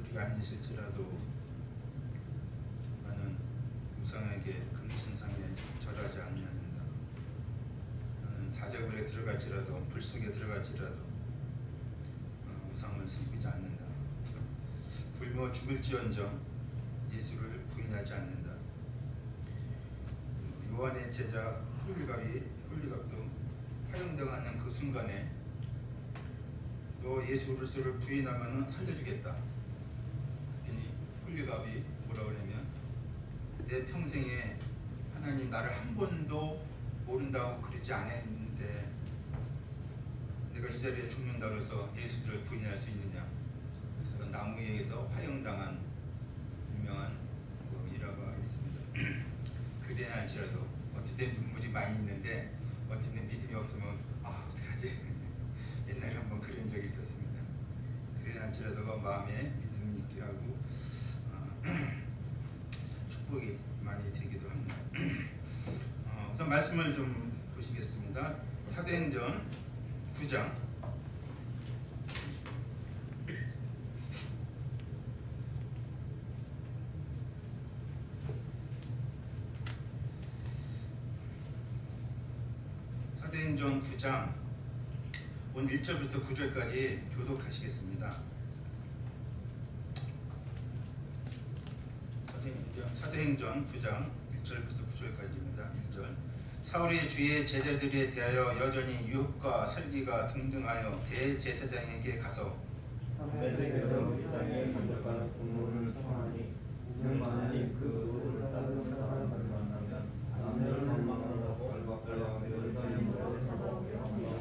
그리 아니실지라도 나는 우상에게 금신상에 절하지 않는다. 나는 사자굴에 들어갈지라도 불속에 들어갈지라도 우상을 섬기지 않는다. 굶어 죽을지언정 예수를 부인하지 않는다. 요한의 제자 홀리갑도 화형당하는 그 순간에 너 예수 그리스도를 부인하면 살려주겠다. 홀리갑이 뭐라 그러냐면 내 평생에 하나님 나를 한 번도 모른다고 그러지 않았는데 내가 이 자리에 죽는다 그래서 예수를 부인할 수 있느냐. 그래서 나무에서 화형당한 유명한 일화가 있습니다. 그대나 할지라도 어떨 때 눈물이 많이 있는데 어떨 때 믿음이 없으면 어떡하지? 옛날에 한번 그런 적이 있었습니다. 그대나 할지라도가 마음에 믿음이 있게 하고 축복이 많이 되기도 합니다. 우선 말씀을 좀 보시겠습니다. 사도행전 9장 사도행전 9장 오늘 1절부터 9절까지 교독하시겠습니다. 사도행전 9장 1절부터 9절까지입니다. 1절 사울이 주의 제자들에 대하여 여전히 유혹과 살기가 등등하여 대제사장에게 가서 담에색으로 이 땅에 만족하는 국물을 청하니 만일 그 우를 따르는 사람을 만나면 남녀를 원망하라고 얼박하여 열반인으로 잡아오려 합니다.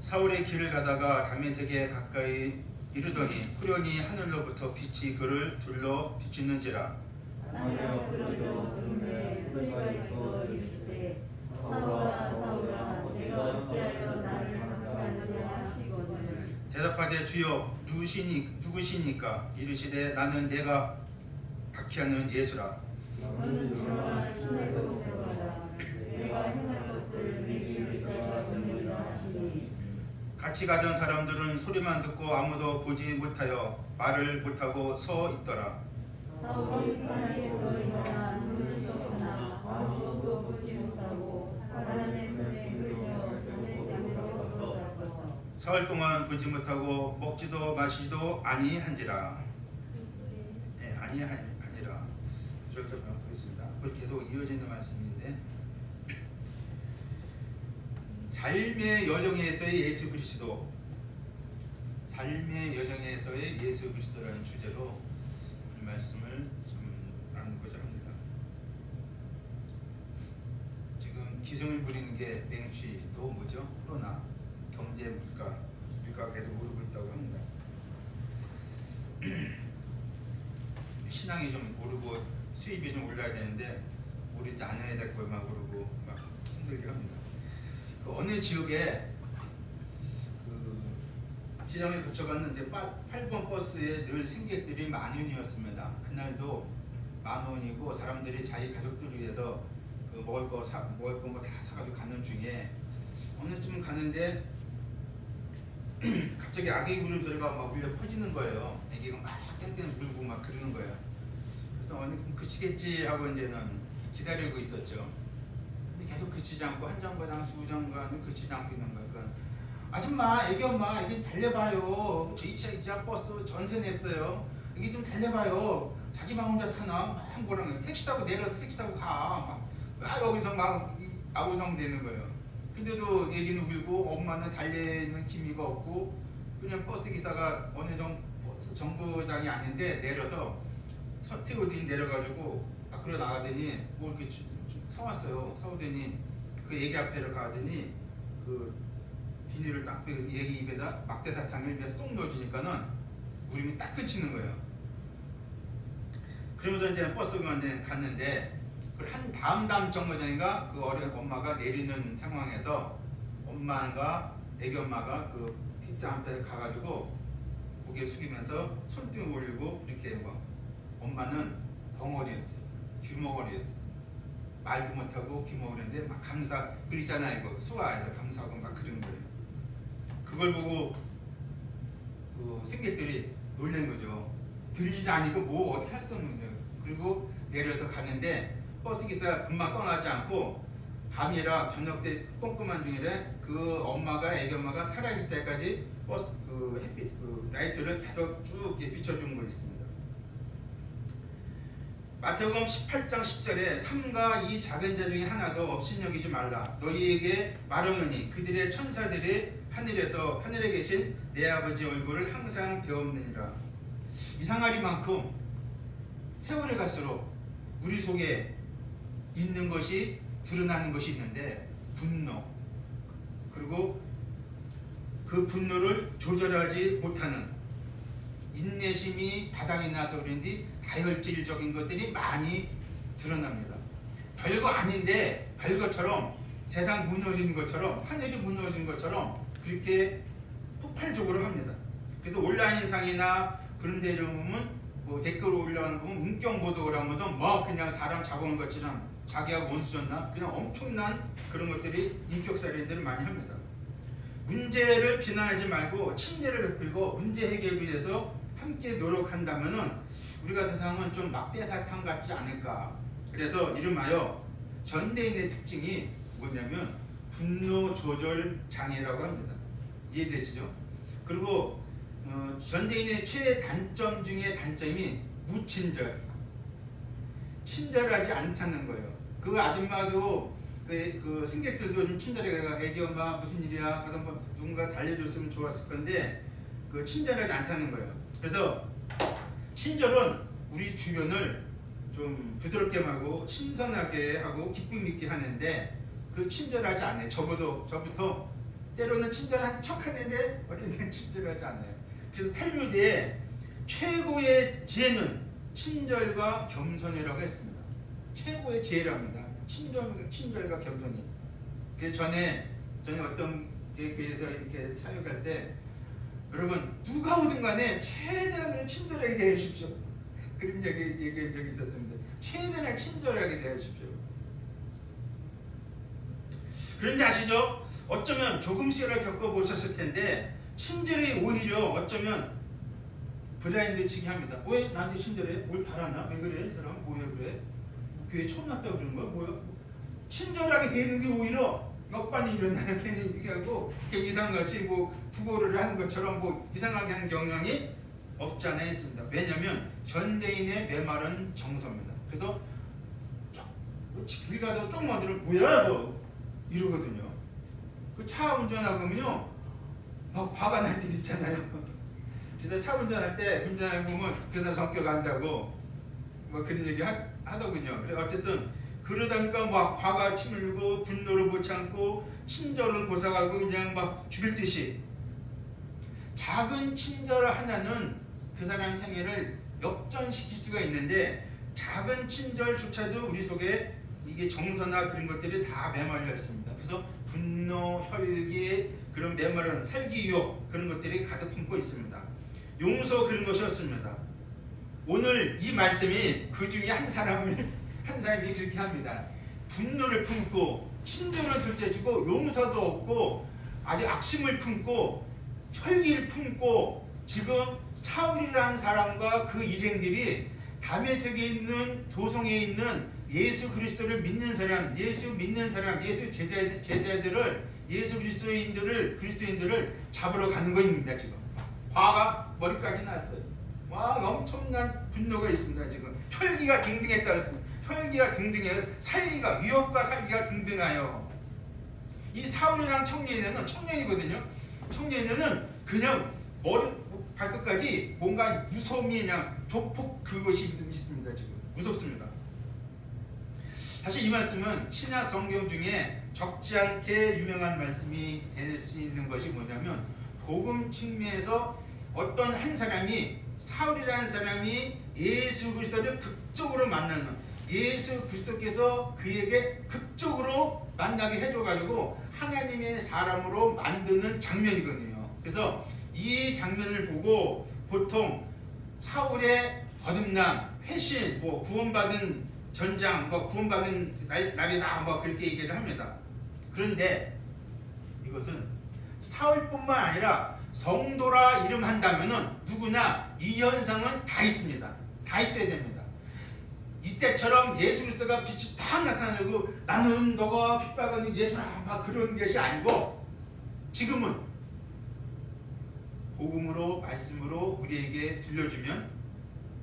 사울의 길을 가다가 다메섹에 가까이 이르더니 후련히 하늘로부터 빛이 그를 둘러 비추는지라. 하나님 그러므로 들음에 소리가 있어 이르시되 사울아 사울아 내가 어찌하여 나를 박해하느냐 하시거늘 대답하되 주여 누구시니까? 이르시되 나는 내가 박해하는 예수라. 너는 일어나 시내로 들어가라 내가 행할 것을 내게 이를 자가 있느니라 하시니 같이 가던 사람들은 소리만 듣고 아무도 보지 못하여 말을 못하고 서 있더라. 사울이 산에서 일어나 눈을 떴으나 아무도 보지 못하고 사람의 손에 끌려 다메섹으로 들어가서 사흘 동안 보지 못하고 먹지도 마시지도 아니한지라. 아니라. 그래서 보겠습니다. 계속 이어지는 말씀인데 삶의 여정에서의 예수 그리스도, 삶의 여정에서의 예수 그리스도라는 주제로 이 말씀을 좀 나누고자 합니다. 지금 기승을 부리는 게 맹취, 또 뭐죠? 코로나, 경제, 물가가 계속 오르고 있다고 합니다. 신앙이 좀 오르고 수입이 좀 올라야 되는데 오르지 않아야 될 것만 오르고 막 힘들게 합니다. 그 어느 지역에 지점에 붙여갔는데 8번 버스에 늘 승객들이 10,000원이었습니다. 그날도 10,000원이고 사람들이 자기 가족들을 위해서 그 먹을 거 뭐 다 사가지고 가는 중에 어느 쯤 가는데 갑자기 아기 울음소리가 막 울려 퍼지는 거예요. 아기가 막 땡땡 울고 막 그러는 거예요. 그래서 어느 그치겠지 하고 이제는 기다리고 있었죠. 근데 계속 그치지 않고 한 정거장 수정거장은 그치지 않고 있는 거예요. 그러니까 아줌마, 애기 엄마, 여기 달려봐요. 저 이차 버스 전세 냈어요. 여기 좀 달려봐요. 자기만 혼자 타나? 막 뭐라는 택시 타고 내려서 택시 타고 가. 막 여기서 막 아우성 되는 거예요. 근데도 애기는 울고 엄마는 달리는 기미가 없고 그냥 버스 기사가 어느 버스 정거장이 아닌데 내려서 태우더니 내려가지고 밖으로 나가더니 뭐 이렇게 사왔어요. 사오더니 그 애기 앞에를 가더니 그 비닐을 딱 빼고 애기 입에다 막대사탕을 입에 쏙 넣어주니까는 울음이 딱 그치는 거예요. 그러면서 이제 버스가 이제 갔는데 한 다음 정거장인가 그 어린 엄마가 내리는 상황에서 엄마가 애기 엄마가 그 피자 한 대 가가지고 고개 숙이면서 손등 올리고 이렇게 뭐 엄마는 벙어리였어요. 귀머거리였어요. 말도 못하고 귀머거리인데 막 감사 그리잖아요. 이거 수화에서 감사하고 막 그런 거예요. 그걸 보고 그 승객들이 놀란 거죠. 들리지도 않으니까 뭐 어떻게 할 수 없는 거예요. 그리고 내려서 가는데 버스 기사가 금방 떠나지 않고 밤이라 저녁 때 꼼꼼한 중이래 그 엄마가 애기 엄마가 사라질 때까지 버스 그 햇빛 그 라이트를 계속 쭉 이렇게 비춰주는 거 있습니다. 마태복음 18장 10절에 삼가 이 작은 자 중에 하나도 없인 여기지 말라. 너희에게 말하노니 그들의 천사들이 하늘에 계신 내 아버지 얼굴을 항상 배움느니라. 이상하리만큼 세월이 갈수록 우리 속에 있는 것이 드러나는 것이 있는데 분노, 그리고 그 분노를 조절하지 못하는 인내심이 바닥이 나서 그런지 다혈질적인 것들이 많이 드러납니다. 별거 아닌데 별것처럼 세상 무너지는 것처럼 하늘이 무너지는 것처럼 그렇게 폭발적으로 합니다. 그래서 온라인상이나 그런 데를 보면 뭐 댓글 올라가는 거 보면 인격 모독을 하면서 뭐 그냥 사람 잡아온 것처럼 자기하고 원수졌나 그냥 엄청난 그런 것들이 인격살인들을 많이 합니다. 문제를 비난하지 말고 친절을 베풀고 문제 해결을 위해서 함께 노력한다면은 우리가 세상은 좀 막대사탕 같지 않을까. 그래서 이름하여 전대인의 특징이 뭐냐면 분노 조절 장애라고 합니다. 이해되시죠? 그리고 전대인의 최단점 중에 단점이 무친절, 친절하지 않다는 거예요. 그 아줌마도 그 승객들도 좀 친절해가 애기 엄마 무슨 일이야 하던 뭐 누군가 달래줬으면 좋았을 건데 그 친절하지 않다는 거예요. 그래서 친절은 우리 주변을 좀 부드럽게 하고 신선하게 하고 기쁨 있게 하는데 그 친절하지 않아요. 저부터 때로는 친절한 척하는데 어떤 때는 친절하지 않아요. 그래서 탈무드에 최고의 지혜는 친절과 겸손이라고 했습니다. 최고의 지혜랍니다. 친절과 겸손이. 그래서 전에 어떤 교회에서 이렇게 사역할 때 여러분 누가 오든 간에 최대한 친절하게 대하십시오. 그런 얘기한 적이 있었습니다. 최대한 친절하게 대하십시오. 그런데 아시죠? 어쩌면 조금씩이라도 겪어보셨을 텐데 친절이 오히려 어쩌면 블라인드 치게 합니다. 왜 나한테 친절해? 뭘 바라나? 왜 그래? 이 사람 뭐야 그래? 교회 처음 났다고 그러는 거야? 뭐야? 친절하게 대하는 게 오히려 역반이 일어나는 괜히 이렇게 하고 이상같이 뭐 부고를 하는 것처럼 뭐 이상하게 하는 경향이 없지 않아 있습니다. 왜냐하면 전대인의 메마른 정서입니다. 그래서 길 가다 좀 어디를 뭐야 너 이러거든요. 그 차 운전하고 보면요 막 화가 날 때도 있잖아요. 그래서 차 운전할 때 운전하고 보면 그 사람 성격 안다고 뭐 그런 얘기 하더군요. 그래 어쨌든 그러다 보니까 막 화가 치밀고 분노를 못 참고 친절을 고사하고 그냥 막 죽일 듯이 작은 친절 하나는 그 사람 생애를 역전시킬 수가 있는데 작은 친절조차도 우리 속에 이게 정서나 그런 것들이 다 메말려 있습니다. 그래서 분노, 혈기, 그런 메마른 살기 유혹 그런 것들이 가득 품고 있습니다. 용서 그런 것이 없습니다. 오늘 이 말씀이 그 중에 한 사람이 그렇게 합니다. 분노를 품고 친절을 둘째주고 용서도 없고 아주 악심을 품고 혈기를 품고 지금 사울이라는 사람과 그 일행들이 다메섹에 있는 도성에 있는 예수 그리스도를 믿는 사람, 예수 믿는 사람, 예수 제자들을 예수 그리스도인들을 잡으러 가는 것입니다. 지금 화가 머리까지 났어요. 와 엄청난 분노가 있습니다. 지금 혈기가 등등했다 그랬습니다. 혈기가 등등해요. 살기가 위협과 살기가 등등하여 이 사울이랑 청년이거든요. 청년에는 그냥 머리 발끝까지 뭔가 무서움이 그냥 조폭 그것이 있습니다. 지금 무섭습니다. 사실 이 말씀은 신약 성경 중에 적지 않게 유명한 말씀이 될 수 있는 것이 뭐냐면 복음 측면에서 어떤 한 사람이 사울이라는 사람이 예수 그리스도를 극적으로 만나는 예수 그리스도께서 그에게 극적으로 만나게 해줘가지고 하나님의 사람으로 만드는 장면이거든요. 그래서 이 장면을 보고 보통 사울의 거듭남, 회신, 뭐 구원받은 전장, 뭐 구원받은 날이다, 뭐 그렇게 얘기를 합니다. 그런데 이것은 사울뿐만 아니라 성도라 이름한다면은 누구나 이 현상은 다 있습니다. 다 있어야 됩니다. 이때처럼 예수 그리스도가 빛이 탁 나타나고 나는 너가 핍박하는 예수라 막 그런 것이 아니고 지금은 복음으로 말씀으로 우리에게 들려주면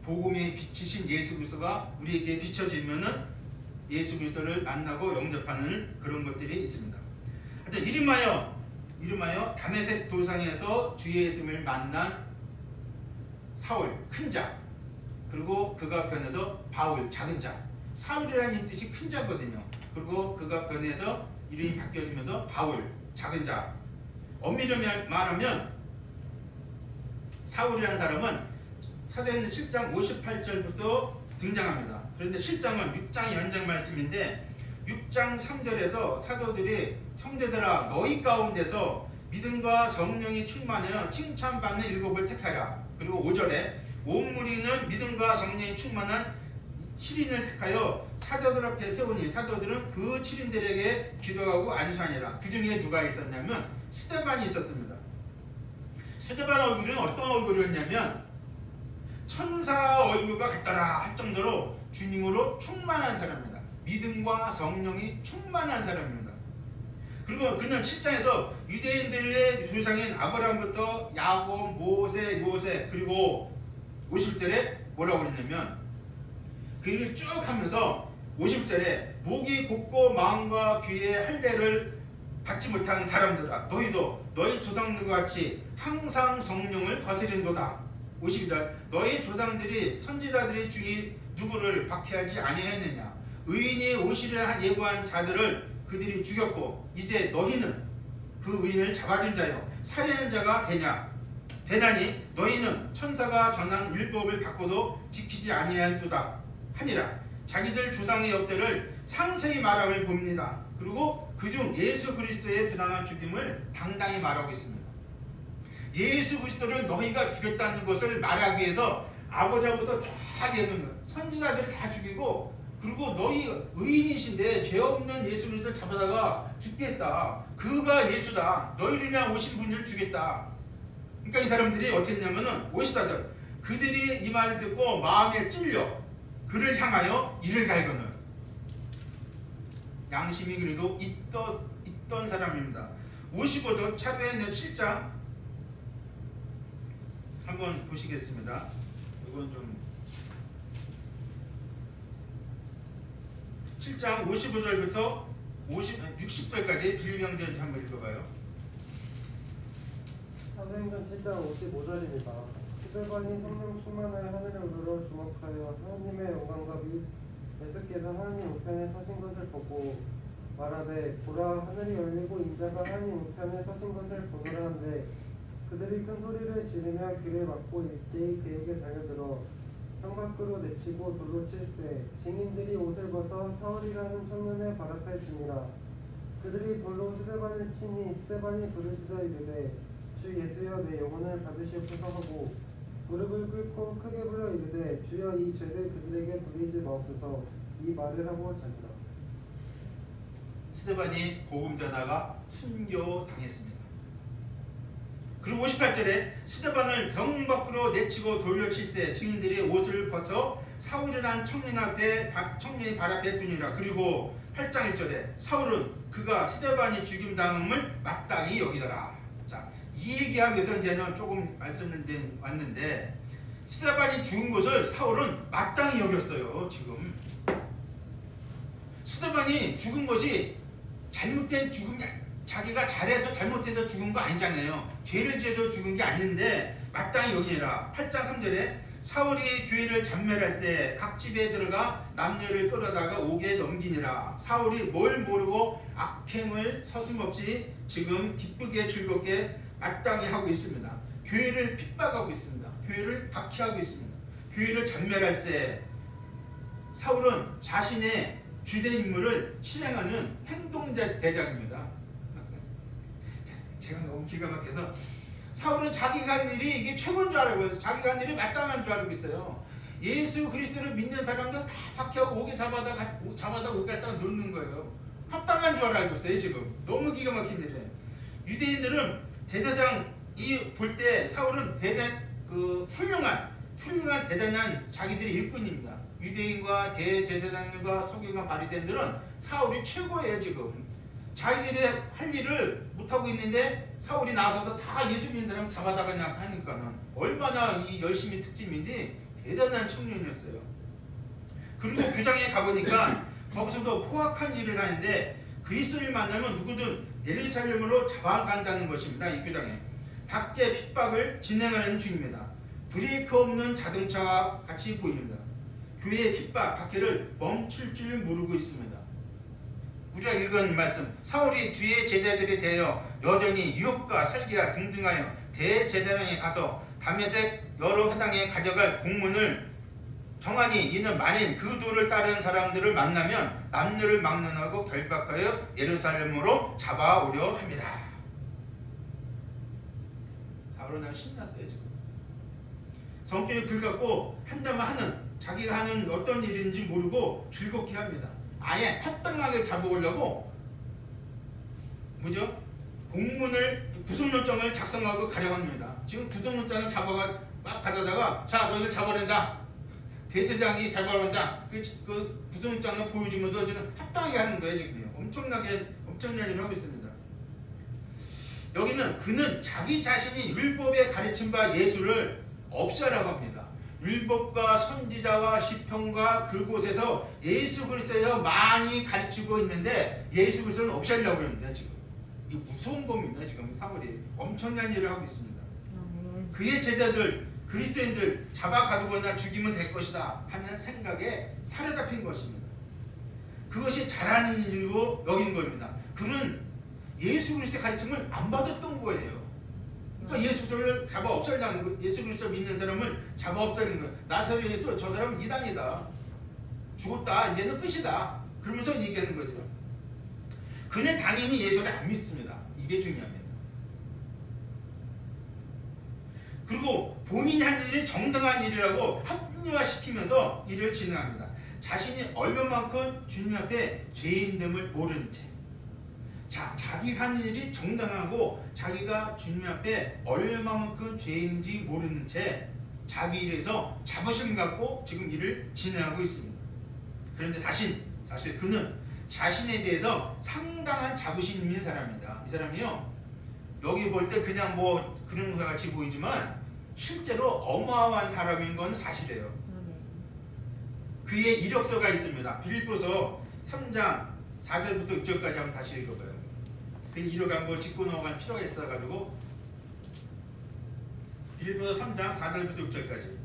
복음의 빛이신 예수 그리스도가 우리에게 비춰지면은 예수 그리스도를 만나고 영접하는 그런 것들이 있습니다. 하여튼 이름하여 다메섹 도상에서 주 예수를 만난 사울 큰 자, 그리고 그가 변해서 바울 작은 자. 사울이라는 뜻이 큰 자거든요. 그리고 그가 변해서 이름이 바뀌어지면서 바울 작은 자. 엄밀히 말하면 사울이라는 사람은 사도행전 7장 58절부터 등장합니다. 그런데 실장은 6장 연장 말씀인데 6장 3절에서 사도들이 형제들아 너희 가운데서 믿음과 성령이 충만하여 칭찬받는 일곱을 택하라. 그리고 5절에 온 무리는 믿음과 성령이 충만한 7인을 택하여 사도들 앞에 세우니 사도들은 그 7인들에게 기도하고 안수하니라. 그 중에 누가 있었냐면 스데반이 있었습니다. 스데반 얼굴은 어떤 얼굴이었냐면 천사 얼굴과 같더라 할 정도로 주님으로 충만한 사람입니다. 믿음과 성령이 충만한 사람입니다. 그리고 그는 7장에서 유대인들의 조상인 아브라함부터 야곱, 모세, 요셉 그리고 50절에 뭐라고 그랬냐면 그 일을 쭉 하면서 50절에 목이 곧고 마음과 귀에 할례를 받지 못한 사람들아 너희도 너희 조상들과 같이 항상 성령을 거스린도다. 52절 너희 조상들이 선지자들이 중에 누구를 박해하지 아니하였느냐. 의인이 오시려 예고한 자들을 그들이 죽였고 이제 너희는 그 의인을 잡아준 자요 살인한 자가 되나니 너희는 천사가 전한 율법을 받고도 지키지 아니하였도다 하니라. 자기들 조상의 역사를 상세히 말함을 봅니다. 그리고 그중 예수 그리스도의 부당한 죽임을 당당히 말하고 있습니다. 예수 그리스도를 너희가 죽였다는 것을 말하기 위해서 아버지부터 쫙 얘기하는 선지자들을 다 죽이고 그리고 너희 의인이신데 죄 없는 예수 그리스도를 잡아다가 죽겠다. 그가 예수다. 너희를 위한 오신 분을 죽였다. 그러니까 이 사람들이 어떻게 했냐면은 54절 그들이 이 말을 듣고 마음에 찔려 그를 향하여 이를 갈거늘 양심이 그래도 있던 사람입니다. 55절 사도행전 7장 한번 보시겠습니다. 이건 좀 7장 55절부터 60절까지 빌리명전 한번 읽어봐요. 사도행전 7장 55절입니다. 스데반이 성령 충만하여 하늘을 우러러 주목하여 하나님의 영광과 및 예수께서 하나님 우편에 서신 것을 보고 말하되 보라 하늘이 열리고 인자가 하나님 우편에 서신 것을 보노라 한데 그들이 큰 소리를 지르며 귀를 막고 일제히 그에게 달려들어 성 밖으로 내치고 돌로 칠세 증인들이 옷을 벗어 사울이라는 청년의 발 앞에 두니라. 그들이 돌로 스데반을 치니 스데반이 부르짖어 이르되 주 예수여 내 영혼을 받으시옵소서 하고 무릎을 꿇고 크게 불러 이르되 주여 이 죄를 그들에게 돌리지 마옵소서 이 말을 하고 자니라. 스데반이 복음 전하가 순교당했습니다. 그리고 58절에 스데반을 성 밖으로 내치고 돌려칠세 증인들이 옷을 벗어 사울이라는 청년의 발 앞에 두니라. 그리고 8장 1절에 사울은 그가 스데반이 죽임당함을 마땅히 여기더라. 자, 이 얘기하기 위해서 이제는 조금 말씀을 왔는데 스데반이 죽은 것을 사울은 마땅히 여겼어요. 지금 스데반이 죽은 것이 잘못된 죽음이 자기가 잘해서 잘못해서 죽은 거 아니잖아요. 죄를 지어서 죽은 게 아닌데 마땅히 여기니라. 8장 3절에 사울이 교회를 전멸할세 각 집에 들어가 남녀를 끌어다가 옥에 넘기니라. 사울이 뭘 모르고 악행을 서슴없이 지금 기쁘게 즐겁게 마땅히 하고 있습니다. 교회를 핍박하고 있습니다. 교회를 박해하고 있습니다. 교회를 전멸할세. 사울은 자신의 주된 임무를 실행하는 행동대장입니다. 제가 너무 기가 막혀서 사울은 자기가 한 일이 이게 최고인 줄 알고 있어요. 자기가 한 일이 마땅한 줄 알고 있어요. 예수 그리스도를 믿는 사람들은 다 박해하고 오게 잡아다 오게 갖다가 놓는 거예요. 합당한 줄 알고 있어요. 지금 너무 기가 막힌 일이에요. 유대인들은 대제사장이 볼 때 사울은 훌륭한 대단한 자기들의 일꾼입니다. 유대인과 대제사장과 서기관 바리새인들은 사울이 최고예요. 지금 자기들이 할 일을 못하고 있는데 사울이 나서서 다 예수 믿는 사람 잡아다가 그냥 하니까는 얼마나 이 열심히 특집인지 대단한 청년이었어요. 그리고 구장에 가보니까 거기서도 포악한 일을 하는데 그리스도를 만나면 누구든 예루살렘으로 잡아간다는 것입니다. 이 구장에 밖에 핍박을 진행하는 중입니다. 브레이크 없는 자동차와 같이 보입니다. 교회의 핍박, 박해를 멈출 줄 모르고 있습니다. 우리가 읽은 말씀, 사울이 주의 제자들이 되어 여전히 유혹과 살기와 등등하여 대제사장에 가서 다메섹 여러 회당에 가져갈 공문을 정하니 이는 만일 그 도를 따르는 사람들을 만나면 남녀를 막론하고 결박하여 예루살렘으로 잡아오려 합니다. 사울은 아주 신났어요. 지금 성격이 불같고 한다면 하는, 자기가 하는 어떤 일인지 모르고 즐겁게 합니다. 아예 합당하게 잡아오려고 공문을 구속영장을 작성하고 가려 합니다. 지금 구속영장을 잡아가 막 받아다가 자 너희를 잡아낸다. 대제사장이 잡아낸다. 그 구속영장을 보여주면서 지금 합당하게 하는 거예요. 지금요. 엄청난 일을 하고 있습니다. 여기는 그는 자기 자신이 율법에 가르친 바 예수를 없애라고 합니다. 율법과 선지자와 시편과 그곳에서 예수 그리스도에서 많이 가르치고 있는데 예수 그리스도는 없애려고 합니다. 지금 이 무서운 겁니다. 지금 사울이 엄청난 일을 하고 있습니다. 그의 제자들 그리스도인들 잡아가두거나 죽이면 될 것이다 하는 생각에 사로잡힌 것입니다. 그것이 잘하는 일이고 여긴 겁니다. 그는 예수 그리스도의 가르침을 안 받았던 거예요. 그러니까 예수를 잡아 없애려는 거, 예수 그리스도 믿는 사람을 잡아 없애는 거예요. 나사렛 예수 저 사람은 이단이다. 죽었다. 이제는 끝이다. 그러면서 얘기하는 거죠. 그는 당연히 예수를 안 믿습니다. 이게 중요합니다. 그리고 본인이 한 일이 정당한 일이라고 합리화시키면서 일을 진행합니다. 자신이 얼마만큼 주님 앞에 죄인됨을 모르는 채. 자기가 하는 일이 정당하고 자기가 주님 앞에 얼마만큼 죄인지 모르는 채 자기 일에서 자부심 갖고 지금 일을 진행하고 있습니다. 그런데 사실 그는 자신에 대해서 상당한 자부심 있는 사람입니다. 이 사람이요, 여기 볼 때 그냥 뭐 그런 것 같이 보이지만 실제로 어마어마한 사람인 건 사실이에요. 그의 이력서가 있습니다. 빌립보서 3장 4절부터 6절까지 한번 다시 읽어봐요. 그 이력한 거 짚고 넘어갈 필요가 있어가지고 빌립보서 3장 4절부터 6절까지.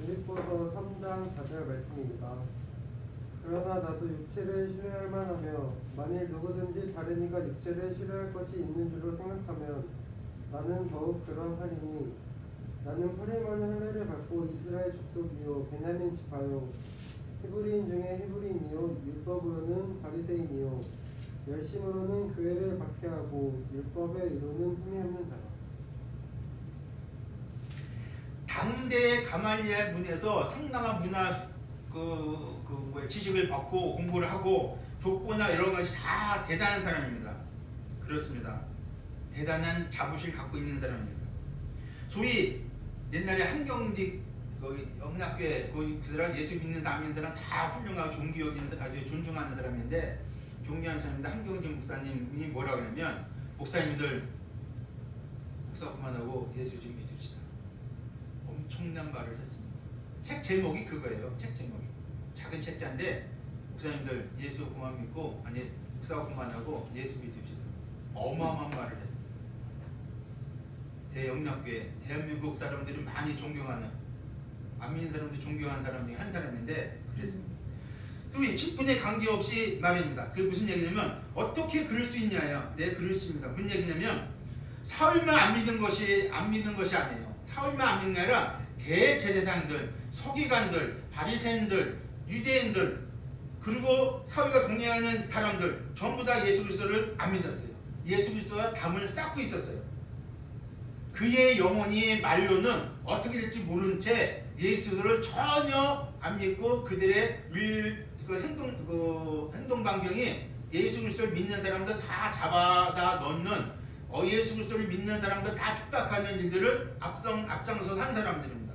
빌립보서 3장 4절 말씀입니다. 그러나 나도 육체를 신뢰할 만하며 만일 누구든지 다른 이가 육체를 신뢰할 것이 있는 줄로 생각하면 나는 더욱 그러하리니 나는 팔일만의 할례를 받고 이스라엘 족속이요 베냐민 지파요 히브리인 중에 히브리인이요 율법으로는 바리새인이요 열심으로는 교회를 박해하고 율법에 이루는 흠이 없는 자라. 당대 가말리엘 문에서 상당한 문화 지식을 받고 공부를 하고 족보나 이런 것이 다 대단한 사람입니다. 그렇습니다. 대단한 자부심을 갖고 있는 사람입니다. 소위 옛날에 한경직 영락교회 그 사람 예수 믿는 남인 사람 다 훌륭하고 존귀 여기는 아주 존중하는 사람인데 존경하는 사람인데 한경직 목사님이 뭐라고 하냐면 목사님들 목사 그만하고 예수 좀 믿읍시다. 엄청난 말을 했습니다. 책 제목이 그거예요. 책 제목이 작은 책자인데 목사님들 예수 그만 믿고 아니 목사 그만하고 예수 믿읍시다. 어마어마한 말을 했습니다. 대영락교회 대한민국 사람들이 많이 존경하는 안 믿는 사람들이 존경하는 사람 중에 한 사람인데 그랬습니다. 또 이 직분에 관계없이 말입니다. 그게 무슨 얘기냐면 어떻게 그럴 수 있냐요. 네, 그럴 수 있습니다. 무슨 얘기냐면 사울만 안 믿는 것이 아니에요. 사울만 안 믿는 게 아니라 대제사장들, 서기관들, 바리새인들, 유대인들, 그리고 사회가 동행하는 사람들 전부 다 예수 그리스도를 안 믿었어요. 예수 그리스도와 담을 쌓고 있었어요. 그의 영혼이 말로는 어떻게 될지 모른 채 예수를 전혀 안 믿고 그들의 행동 반경이 예수 그리스도를 믿는 사람들 다 잡아다 넣는 예수 그리스도를 믿는 사람들 다 핍박하는 일들을 앞장서서 한 사람들입니다.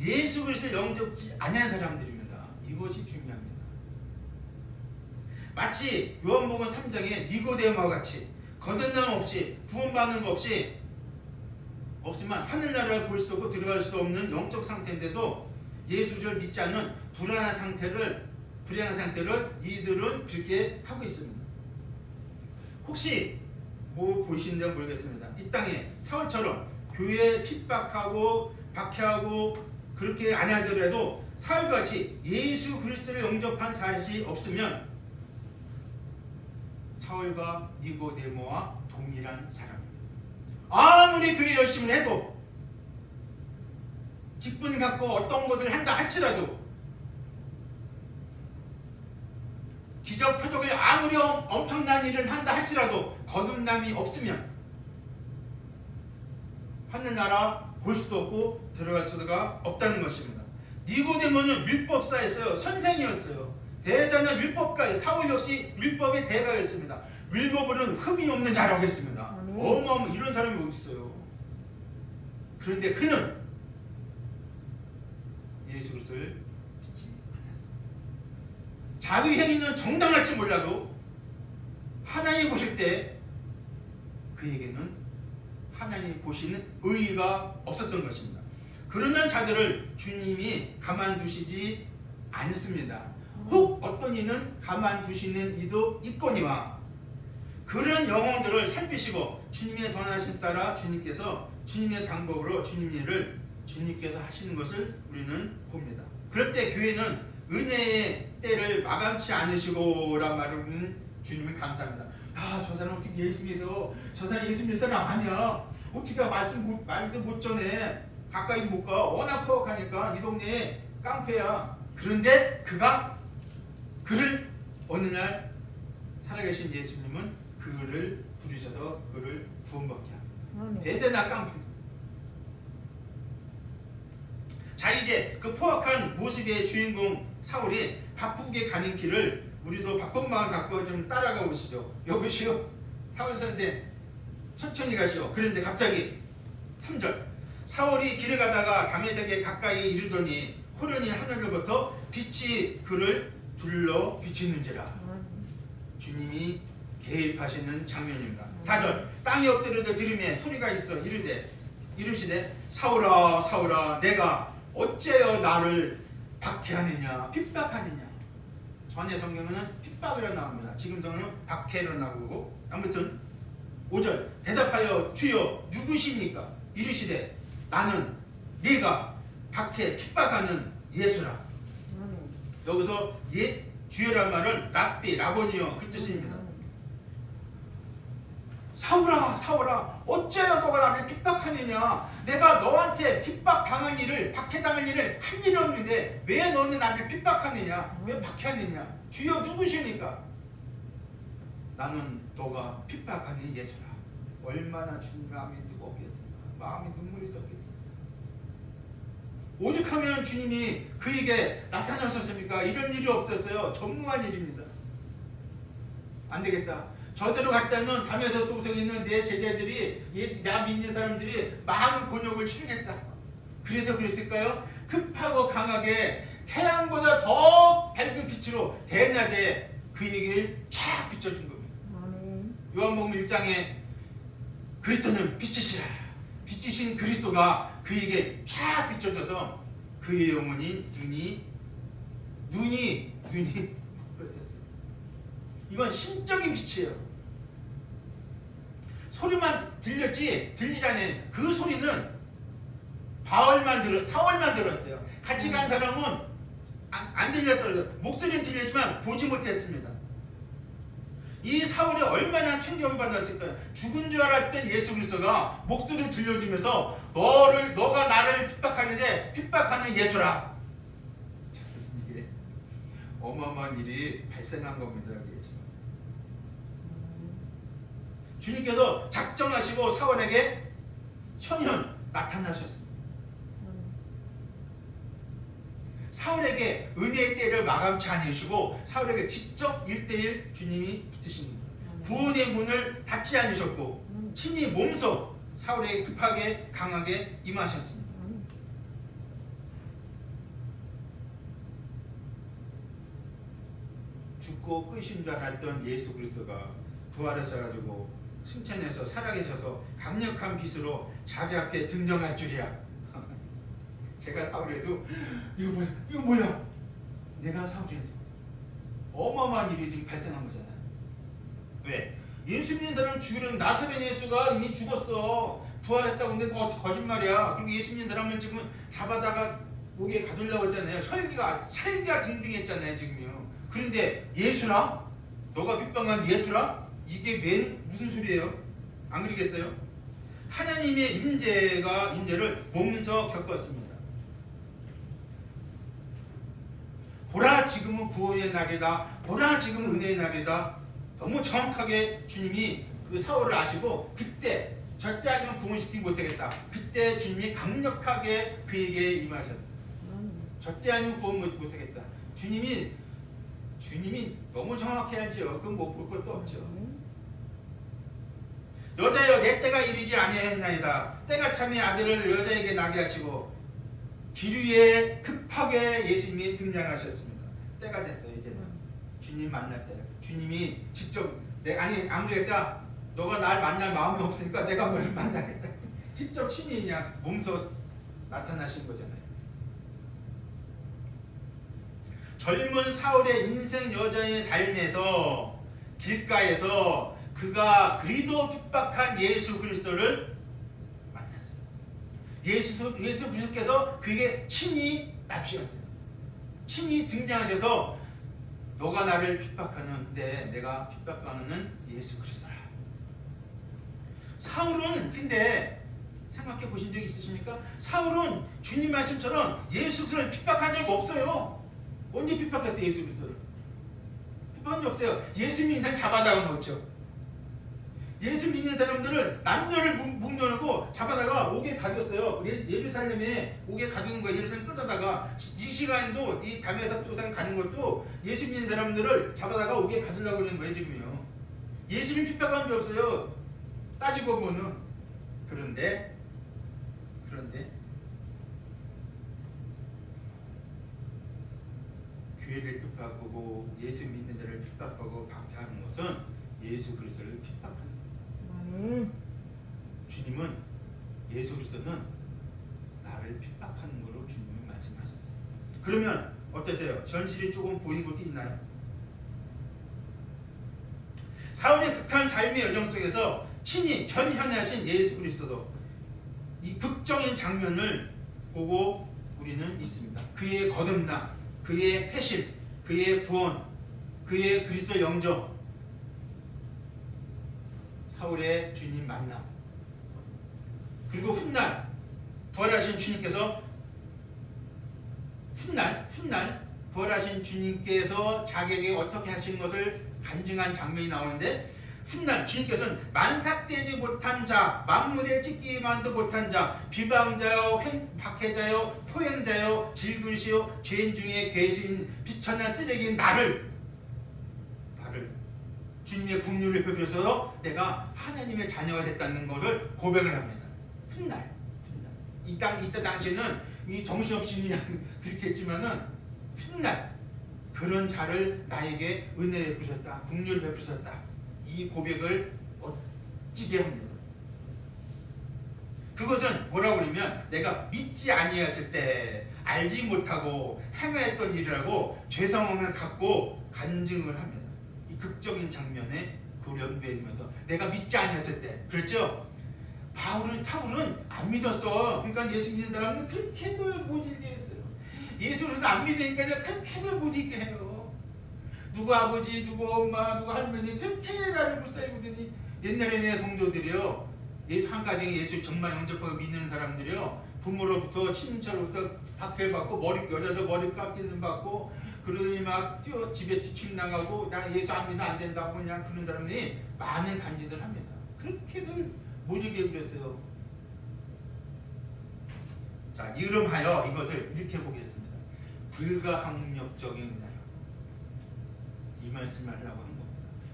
예수 그리스도를 영접지 않은 사람들입니다. 이것이 중요합니다. 마치 요한복음 3장에 니고데모와 같이 거듭남 없이 구원받는 거 없으면 하늘나라를 볼 수 없고 들어갈 수 없는 영적 상태인데도 예수를 믿지 않는 불안한 상태를 이들은 그렇게 하고 있습니다. 혹시 뭐 보이시는지 모르겠습니다. 이 땅에 사울처럼 교회에 핍박하고 박해하고 그렇게 안 하더라도 사울같이 예수 그리스도를 영접한 사실이 없으면 사울과 니고데모와 동일한 사람입니다. 아무리 교회 열심히 해도 직분 갖고 어떤 것을 한다 할지라도 기적 표적을 아무리 엄청난 일을 한다 할지라도 거듭남이 없으면 하늘나라 볼 수도 없고 들어갈 수가 없다는 것입니다. 니고데모는 율법사였어요. 선생이었어요. 대단한 율법가예요. 사울 역시 율법의 대가였습니다. 율법으로는 흠이 없는 자라고 했습니다. 어마어마 이런 사람이 어디 있어요. 그런데 그는 예수 그리스도를 믿지 않았어요. 자기 행위는 정당할지 몰라도 하나님 보실 때 그에게는 하나님 보시는 의의가 없었던 것입니다. 그러는 자들을 주님이 가만두시지 않습니다. 혹 어떤 이는 가만두시는 이도 있거니와 그런 영혼들을 살피시고 주님의 선하심 따라 주님께서 주님의 방법으로 주님 일을 주님께서 하시는 것을 우리는 봅니다. 그럴 때 교회는 은혜의 때를 마감치 않으시고란 말을 주님을 감사합니다. 저 사람 어떻게 예수 믿어? 저 사람 예수 믿는 사람 아니야. 어떻게 말도 못 전해. 가까이 못 가. 워낙 포악하니까 이 동네에 깡패야. 그런데 그를 어느 날 살아계신 예수님은 그를 부르셔서 그를 구원받게 합니다. 대단한 깡패. 자, 이제 그 포악한 모습의 주인공 사울이 바꾸게 가는 길을 우리도 바쁜 마음 갖고 좀 따라가 보시죠. 여보시오, 사울 선생, 천천히 가시오. 그런데 갑자기 3절 사울이 길을 가다가 다메섹에 가까이 이르더니 호련히 하늘로부터 빛이 그를 둘러 비치는지라. 주님이 개입하시는 장면입니다. 4절 땅이 엎드려져 들으매 소리가 있어 이르시되 사울아 사울아 내가 어째여 나를 박해하느냐 핍박하느냐. 전에 성경에는 핍박이라 나옵니다. 지금 성경은 박해로 나오고 아무튼 5절 대답하여 주여 누구십니까? 이르시되 나는 네가 박해 핍박하는 예수라. 여기서 주여란 말은 라보니요 그 뜻입니다. 사울아 사울아 어째여 너가 나를 핍박하느냐. 내가 너한테 핍박당한 일을 박해당한 일을 한 일이 없는데 왜 너는 나를 핍박하느냐 왜 박해하느냐. 주여 누구십니까? 나는 너가 핍박하는 예수라. 얼마나 주님 마음이 뜨겁겠습니까? 마음이 눈물이 섞였습니다. 오죽하면 주님이 그에게 나타나셨습니까? 이런 일이 없었어요. 전무한 일입니다. 안 되겠다. 저대로 갔다는 담에서 동성에 있는 내 제자들이 나 믿는 사람들이 많은 곤욕을 치르겠다. 그래서 그랬을까요? 급하고 강하게 태양보다 더 밝은 빛으로 대낮에 그에게 쫙 비춰준 겁니다. 요한복음 1장에 그리스도는 빛이시라. 빛이신 그리스도가 그에게 쫙 비춰져서 그의 영혼이 눈이 그렇겠어요. 이건 신적인 빛이에요. 소리만 들렸지 들리지 않아요. 그 소리는 사울만 들었어요. 같이 간 사람은 안 들렸더라고요. 목소리는 들렸지만 보지 못했습니다. 이 사울이 얼마나 충격을 받았을까요? 죽은 줄 알았던 예수 그리스도가 목소리를 들려주면서 너가 나를 핍박하는데 핍박하는 예수라. 이게 어마어마한 일이 발생한 겁니다. 이게 지금. 주님께서 작정하시고 사울에게 현현 나타나셨습니다. 사울에게 은혜의 때를 마감치 않으시고 사울에게 직접 1대1 주님이 붙으십니다. 구원의 문을 닫지 않으셨고 친히 몸소 사울에게 급하게 강하게 임하셨습니다. 죽고 끝인 줄 알았던 예수 그리스도가 부활하셔가지고 승천해서 살아계셔서 강력한 빛으로 자기 앞에 등장할 줄이야. 제가 사울에도 이거 뭐야? 내가 사울에도 어마어마한 일이 지금 발생한 거잖아요. 왜? 예수 믿는 사람은 죽이는 나사렛 예수가 이미 죽었어. 부활했다고 근데 거짓말이야. 그리고 예수 믿는 사람은 지금 잡아다가 목에 가두려고 했잖아요. 혈기가 등등했잖아요 지금요. 그런데 예수라? 너가 핍박한 예수라? 이게 무슨 소리예요? 안 그러겠어요? 하나님의 임재를 몸소 겪었습니다. 보라 지금은 구원의 날이다. 보라 지금은 은혜의 날이다. 너무 정확하게 주님이 그 사울을 아시고 그때 절대 아니면 구원시키지 못하겠다. 그때 주님이 강력하게 그에게 임하셨어요. 절대 아니면 구원 못하겠다. 주님이 너무 정확해야지요. 그건 못 볼 것도 없죠. 여자여 내 때가 이르지 아니하였나이다. 때가 참에 아들을 여자에게 낳게 하시고 기류에 급하게 예수님이 등장하셨습니다. 때가 됐어요. 이제는 주님 만날 때 주님이 직접 안 그랬다. 너가 날 만날 마음이 없으니까 내가 너를 만나겠다. 직접 친히 그냥 몸소 나타나신 거잖아요. 젊은 사울의 인생 여자의 삶에서 길가에서 그가 그리도 핍박한 예수 그리스도를 만났어요. 예수 그리스도께서 그에게 친히 납시했어요. 친히 등장하셔서 너가 나를 핍박하는데 내가 핍박하는 예수 그리스도라. 사울은 근데 생각해 보신 적 있으십니까? 사울은 주님 말씀처럼 예수 그리스도를 핍박한 적 없어요. 언제 핍박했어요? 예수 그리스도를 핍박한 적 없어요. 예수 믿는 사람 잡아다가 놓죠. 예수 믿는 사람들을 남녀를 묵려놓고 잡아다가 옥에 가뒀어요. 예루살렘에 옥에 가두는 거예요. 예루살렘 끌어다가 이 시간도 이 담에서 도상 가는 것도 예수 믿는 사람들을 잡아다가 옥에 가두려고 그러는 거예요 지금요. 예수님 핍박한 게 없어요. 따지고 보면. 그런데 교회를 핍박하고 예수 믿는 자를 핍박하고 박해하는 것은 예수 그리스도를 핍박하는 거예요. 주님은 예수 그리스도는 나를 핍박하는 거로 주님은 말씀하셨어요. 그러면 어떠세요? 현실이 조금 보이는 것도 있나요? 사울의 극한 삶의 여정 속에서 친히 현현하신 예수 그리스도 이 극적인 장면을 보고 우리는 있습니다. 그의 거듭남, 그의 회심, 그의 구원, 그의 그리스도 영접, 사울의 주님 만남, 그리고 훗날 부활하신 주님께서 훗날 부활하신 주님께서 자기에게 어떻게 하신 것을 간증한 장면이 나오는데 훗날 주님께서는 만삭되지 못한 자, 만물에 찢기만도 못한 자, 비방자요, 박해자요, 포행자요, 질근시요, 죄인 중에 괴수인 비천한 쓰레기인 나를 주님의 긍휼을 베풀어서 내가 하나님의 자녀가 됐다는 것을 고백을 합니다. 훗날 이때 당시에는 이 정신없이 그렇게 했지만은 훗날 그런 자를 나에게 은혜를 베푸셨다, 긍휼을 베푸셨다, 이 고백을 멋지게 합니다. 그것은 뭐라고 그러면 내가 믿지 아니했을 때 알지 못하고 행하였던 일이라고 죄성함을 갖고 간증을 합니다. 이 극적인 장면에 그걸 연구해 주면서 내가 믿지 아니했을 때, 그렇죠? 사울은 안 믿었어. 그러니까 예수 믿는 사람은 그렇게도 못 읽게 했어요. 예수를 안 믿으니까 그렇게도 못 읽게 해요. 누구 아버지, 누구 엄마, 누구 할머니 그렇게 나를 불쌍히보더니 옛날에 내 성도들이요, 예수 한 가정에 예수 정말 영접하고 믿는 사람들이요, 부모로부터 친인척로부터 박해받고 여자도 머리 깎이는 받고 그러더니 막 집에 뒤침 나가고 나 예수 안 믿으면 안 된다고 그냥 그런 사람들이 많은 간증을 합니다. 그렇게들 모르게 그랬어요. 자, 이름하여 이것을 이렇게 보겠습니다. 불가항력적인 은혜요. 이 말씀을 하려고 한 겁니다.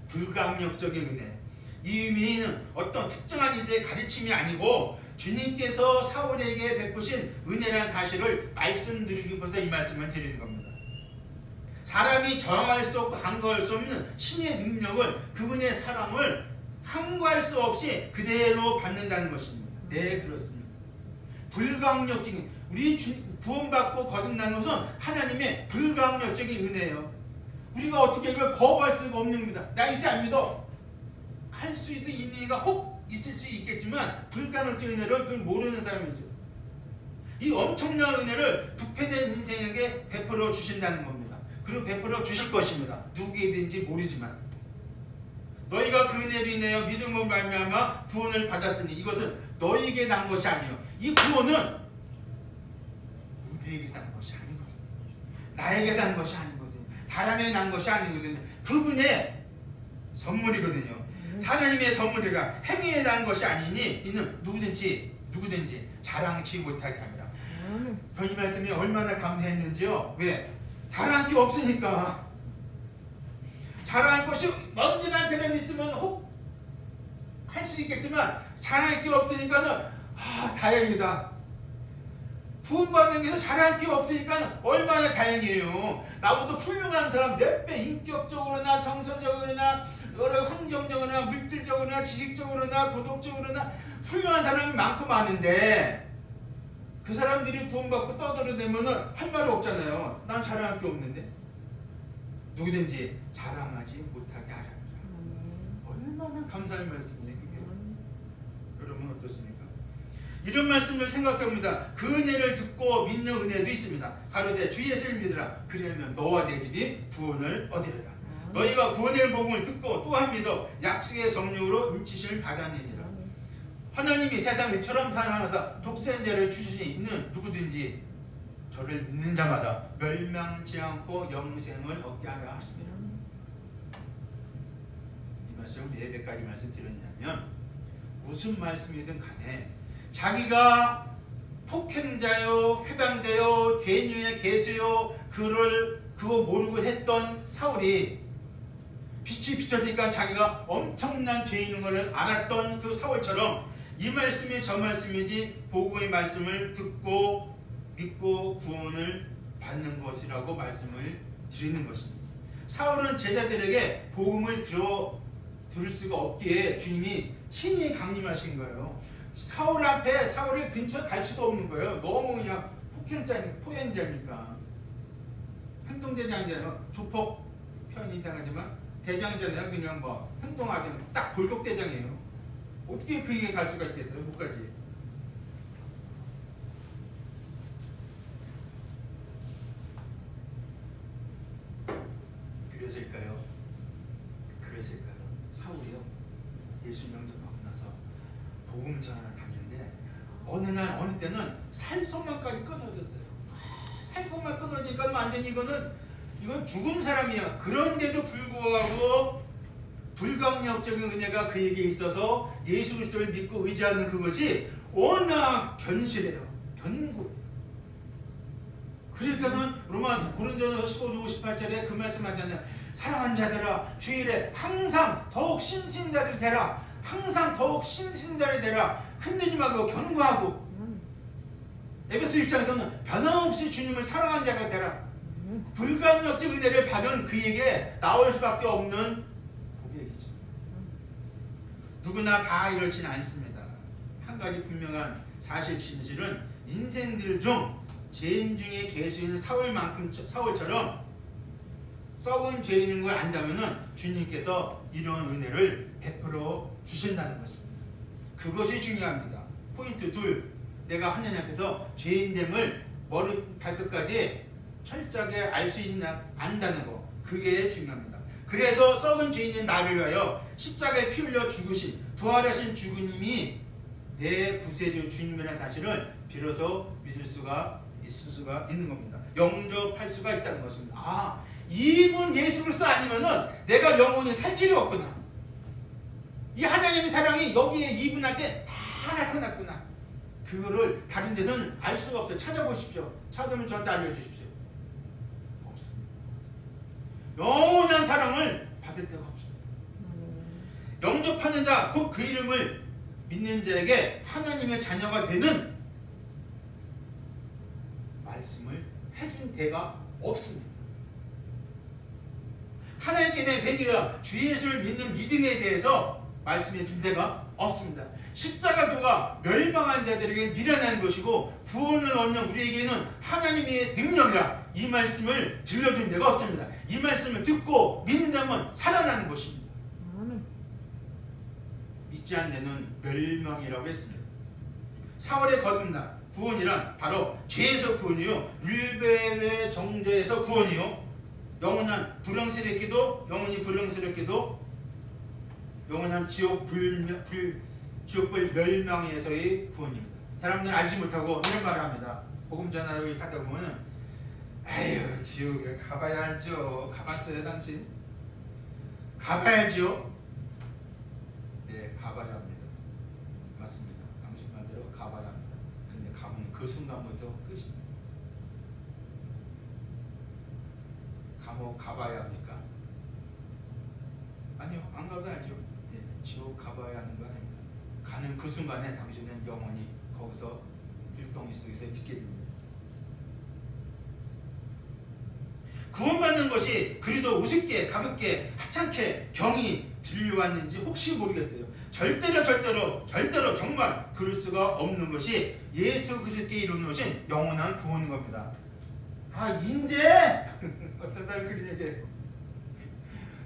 불가항력적인 은혜. 이 의미는 어떤 특정한 일의 가르침이 아니고 주님께서 사울에게 베푸신 은혜라는 사실을 말씀드리기 위해서 이 말씀을 드리는 겁니다. 사람이 저항할 수 없고 항거할 수 없는 신의 능력을, 그분의 사랑을 항거할 수 없이 그대로 받는다는 것입니다. 네, 그렇습니다. 불가항력적인, 우리 구원받고 거듭나는 것은 하나님의 불가항력적인 은혜예요. 우리가 어떻게 이걸 거부할 수가 없는 겁니다. 나 예수 안 믿어. 할 수 있는 인의가 혹 있을 수 있겠지만 불가항력적인 은혜를 그걸 모르는 사람이죠. 이 엄청난 은혜를 부패된 인생에게 베풀어 주신다는 겁니다. 그리고 베풀어 주실 것입니다. 누구에든지 모르지만 너희가 그 은혜로 인하여 믿음으로 말미암아 구원을 받았으니 이것은 너희에게 난 것이 아니요, 이 구원은 우리에게 난 것이 아니거든요. 나에게 난 것이 아니거든요. 사람에게 난 것이 아니거든요. 그분의 선물이거든요. 하나님의 선물이라 행위에 난 것이 아니니 이는 누구든지 자랑치 못하게 합니다. 이 말씀이 얼마나 감사했는지요. 왜? 자랑할 게 없으니까. 자랑할 것이 먼지만 그냥 있으면 혹 할 수 있겠지만 자랑할 게 없으니까는 다행이다. 구원받는 데서 자랑할 게 없으니까 얼마나 다행이에요. 나보다 훌륭한 사람 몇 배 인격적으로나 정서적으로나 여러 환경적으로나 물질적으로나 지식적으로나 도덕적으로나 훌륭한 사람이 많고 많은데 그 사람들이 구원받고 떠들어대면은 할 말이 없잖아요. 난 자랑할 게 없는데. 누구든지 자랑하지 못하게 하랍니다. 얼마나 감사한 말씀이에요, 그게. 여러분 어떻습니까? 이런 말씀을 생각해봅니다. 그 은혜를 듣고 믿는 은혜도 있습니다. 가로되 주 예수를 믿으라. 그러면 너와 내 집이 구원을 얻으리라. 너희가 구원의 복음을 듣고 또한 믿어 약속의 성령으로 인치심을 받았느니라. 하나님이 세상을 이처럼 사랑하사 독생자를 주시니 있는 누구든지 저를 믿는 자마다 멸망치 않고 영생을 얻게 하려 하십니다. 이 말씀을 왜 몇 가지 말씀드렸냐면 무슨 말씀이든 간에 자기가 폭행자요, 회방자요, 죄인 중에 계세요, 그거 모르고 했던 사울이 빛이 비춰지니까 자기가 엄청난 죄인인 것을 알았던 그 사울처럼 이 말씀이 저 말씀이지 복음의 말씀을 듣고 믿고 구원을 받는 것이라고 말씀을 드리는 것입니다. 사울은 제자들에게 복음을 들을 수가 없기에 주님이 친히 강림하신 거예요. 사울 앞에 사울의 근처에 갈 수도 없는 거예요. 너무 그냥 포행자니까. 행동대장이잖아요. 조폭 표현이 이상하지만 대장이잖아요. 그냥 뭐 행동하지 딱 골격대장이에요. 어떻게 그에게 갈 수가 있겠어요? 못 가지. 그래서일까요? 사울이요, 예수 영접하고 나서 복음 전하러 다녔는데 어느 날 어느 때는 살소망까지 끊어졌어요. 살소망 끊어지니까 완전히 이건 죽은 사람이야. 그런데도 불구하고 불가항력적인 은혜가 그에게 있어서 예수 그리스도를 믿고 의지하는 그것이 워낙 견실해요. 견고. 그러니까는 로마서 고린도전서 15장 58절에 그 말씀하잖아요. 사랑하는 자들아 주일에 항상 더욱 신신자들이 되라. 항상 더욱 신신자들이 되라. 흔들지 말고 견고하고. 에베소 1장에서는 변함없이 주님을 사랑하는 자가 되라. 불가항력적 은혜를 받은 그에게 나올 수밖에 없는 고백이죠. 누구나 다 이렇지는 않습니다. 한 가지 분명한 사실 진실은 인생들 중 죄인 중에 계수인 사울처럼 썩은 죄인인 걸 안다면은 주님께서 이런 은혜를 베풀어 주신다는 것입니다. 그것이 중요합니다. 포인트 2, 내가 하나님 앞에서 죄인됨을 머리 발끝까지 철저하게 알 수 있나 안다는 거. 그게 중요합니다. 그래서 썩은 죄인인 나를 위하여 십자가에 피 흘려 죽으신 부활하신 주님이 내 구세주 주님이라는 사실을 비로소 믿을 수가 있을 수가 있는 겁니다. 영접할 수가 있다는 것입니다. 아, 이분 예수 그리스도 아니면은 내가 영원히 살 길이 없구나. 이 하나님의 사랑이 여기에 이분한테 다 나타났구나. 그거를 다른 데서는 알 수가 없어요. 찾아보십시오. 찾으면 저한테 알려주십시오. 없습니다. 영원한 사랑을 받을 데가 없습니다. 영접하는 자, 곧 그 이름을 믿는 자에게 하나님의 자녀가 되는 말씀을 해준 데가 없습니다. 하나님께 내 회개와 주 예수를 믿는 믿음에 대해서 말씀해 준 데가 없습니다. 십자가도가 멸망한 자들에게 미련한 것이고 구원을 얻는 우리에게는 하나님의 능력이라 이 말씀을 들려준 데가 없습니다. 이 말씀을 듣고 믿는다면 살아나는 것입니다. 믿지 않는 데는 멸망이라고 했습니다. 4월의 거듭남 구원이란 바로 죄에서 구원이요, 율법의 정죄에서 구원이요, 영원한 불행스럽게도 영원히 불행스럽게도 영원한 지옥불 멸망에서의 구원입니다. 사람들은 알지 못하고 이런 말을 합니다. 복음 전하기 하다 보면 아유 지옥에 가봐야 알죠. 가봤어요 당신? 가봐야죠. 네, 가봐야 합니다. 맞습니다. 당신 말대로 가봐야 합니다. 근데 가면 그 순간부터 끝입니다. 감옥 가봐야 합니까? 아니요, 안 가도 알죠. 예, 지옥 가봐야 하는 거 아닙니다. 가는 그 순간에 당신은 영원히 거기서 불덩이 속에서 있게 됩니다. 구원받는 것이 그리도 우습게 가볍게 하찮게 경이 들려왔는지 혹시 모르겠어요. 절대로 정말 그럴 수가 없는 것이 예수 그리스도께 이루어진 영원한 구원인 겁니다. 아 인제 어떤 사람 그런 얘기해요.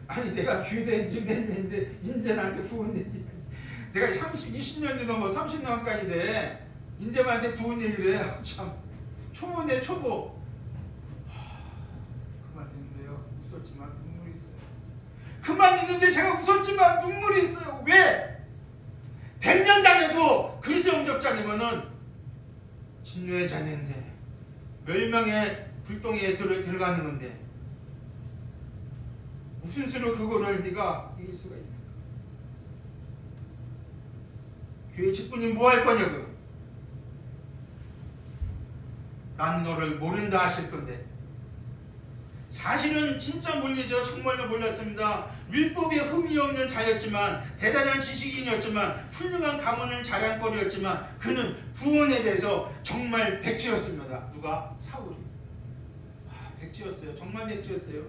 아니 내가 교회된 지 몇 년인데 인제 나한테 구원 얘기, 내가 20년이 넘어 30년 가까이 돼 인제 나한테 구원 얘기를 해. 참 초보네 초보. 그만 있는데요 웃었지만 눈물이 있어요. 그만 있는데 제가 웃었지만 눈물이 있어요. 왜? 100년 다녀도 그리스도 영접자님은 진노의 자녀인데 멸망의 불똥에 들어가는 건데 무슨 수로 그거를 네가 이길 수가 있다. 교회 직분이 뭐 할 거냐고요. 난 너를 모른다 하실 건데 사실은 진짜 몰리죠. 정말로 몰랐습니다. 율법에 흠이 없는 자였지만 대단한 지식인이었지만 훌륭한 가문을 자랑거리였지만 그는 구원에 대해서 정말 백지였습니다. 누가? 사울이. 백지였어요. 정말 백지였어요.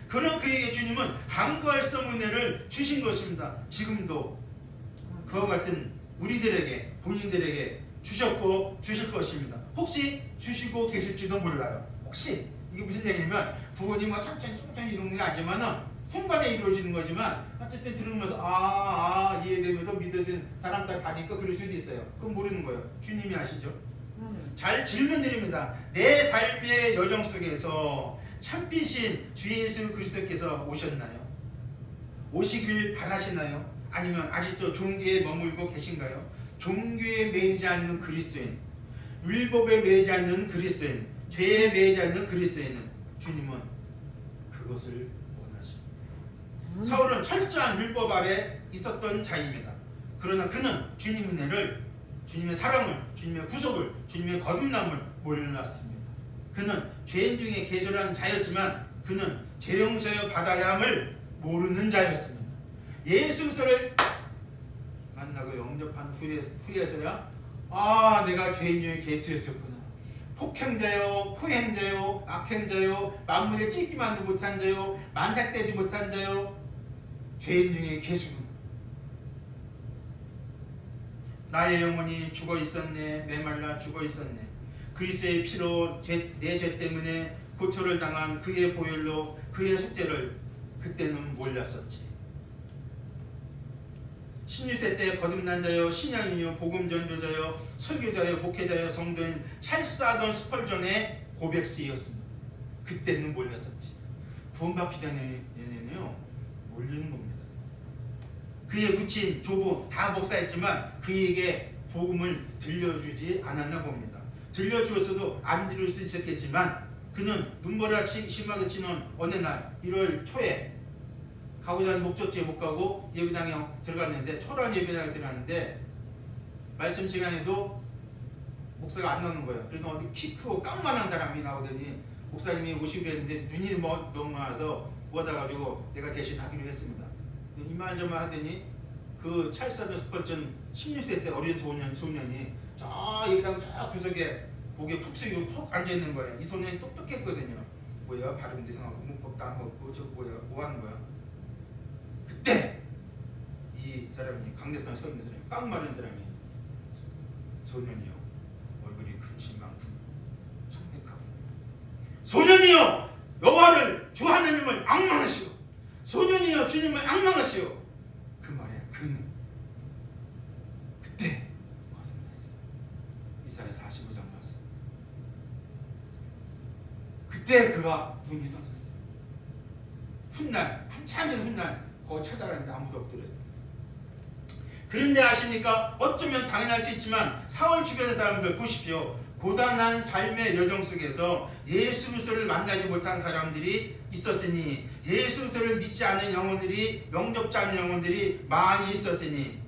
그런 그에게 주님은 한가할 수 없는 은혜를 주신 것입니다. 지금도 그와 같은 우리들에게 본인들에게 주셨고 주실 것입니다. 혹시 주시고 계실지도 몰라요. 혹시 이게 무슨 얘기냐면 구원이 뭐 천천히 이루는 게 아니지만은 순간에 이루어지는 거지만 어쨌든 들으면서 이해되면서 믿어진 사람들 다니까 그럴 수도 있어요. 그건 모르는 거예요. 주님이 아시죠? 잘 질문 드립니다. 내 삶의 여정 속에서 참빛인 주 예수 그리스도께서 오셨나요? 오시길 바라시나요? 아니면 아직도 종교에 머물고 계신가요? 종교에 매이지 않는 그리스도인, 율법에 매이지 않는 그리스도인, 죄에 매이지 않는 그리스도인은 주님은 그것을 원하십니다. 사울은 철저한 율법 아래 있었던 자입니다. 그러나 그는 주님의 은혜를, 주님의 사랑을, 주님의 구속을, 주님의 거듭남을 몰랐습니다. 그는 죄인 중에 계절한 자였지만 그는 죄 용서 받아야 함을 모르는 자였습니다. 예수 그리스도를 만나고 영접한 후에서야 내가 죄인 중에 계수였었구나. 폭행자요, 포행자요, 악행자요, 만물에 찢기만도 못한 자요, 만삭되지 못한 자요, 죄인 중에 계수구나. 나의 영혼이 죽어 있었네, 메말라 죽어 있었네. 그리스도의 피로 내 죄 때문에 고초를 당한 그의 보혈로 그의 속죄를 그때는 몰랐었지. 16세 때 거듭난 자여, 신앙이요, 복음 전도자여, 설교자여, 목회자여, 성도인, 찰스하던 스펄전의 고백시였습니다. 그때는 몰랐었지. 구원받기 전에는요 모르는 겁니다. 그의 부친 조부 다 목사였지만 그에게 복음을 들려주지 않았나 봅니다. 들려주었어도 안 들을 수 있었겠지만 그는 눈보라치 심하게 치는 어느 날 1월 초에 가고자 하는 목적지에 못 가고 예배당에 들어갔는데 초라한 예배당에 들어갔는데 말씀 시간에도 목사가 안 나오는 거예요. 그래서 어디 키 크고 깡만한 사람이 나오더니 목사님이 오시기로 했는데 눈이 너무 많아서 못 와가지고 내가 대신 하기로 했습니다. 이만저만 하더니 그 찰스 스펄전 16세 때 어린 소년이 저 예배당 저 구석에 목에 푹 숙이고 푹 앉아있는 거예요. 이 소년이 똑똑했거든요. 뭐야 발음도 이상하고 문법도 안 먹고 저 뭐야 뭐 하는 거야. 그때 이 사람이 강대상에 서 있는 사람이 깡 마른 사람이 소년이요 얼굴이 근심만큼 선택하고 소년이요 여호와를 주 하나님을 앙망하시오. 소년이여 주님을 앙망하시오. 그 말에 그는 그때 거듭났어요. 이사야 45장 말씀. 그때 그가 눈이 떠졌어요. 훗날 한참 전 훗날 거기 찾아가는데 아무도 없더래요. 그런데 아십니까? 어쩌면 당연할 수 있지만 사울 주변의 사람들 보십시오. 고단한 삶의 여정 속에서 예수 그리스도를 만나지 못한 사람들이 있었으니 예수 그리스도를 믿지 않는 영혼들이 영접지 않는 영혼들이 많이 있었으니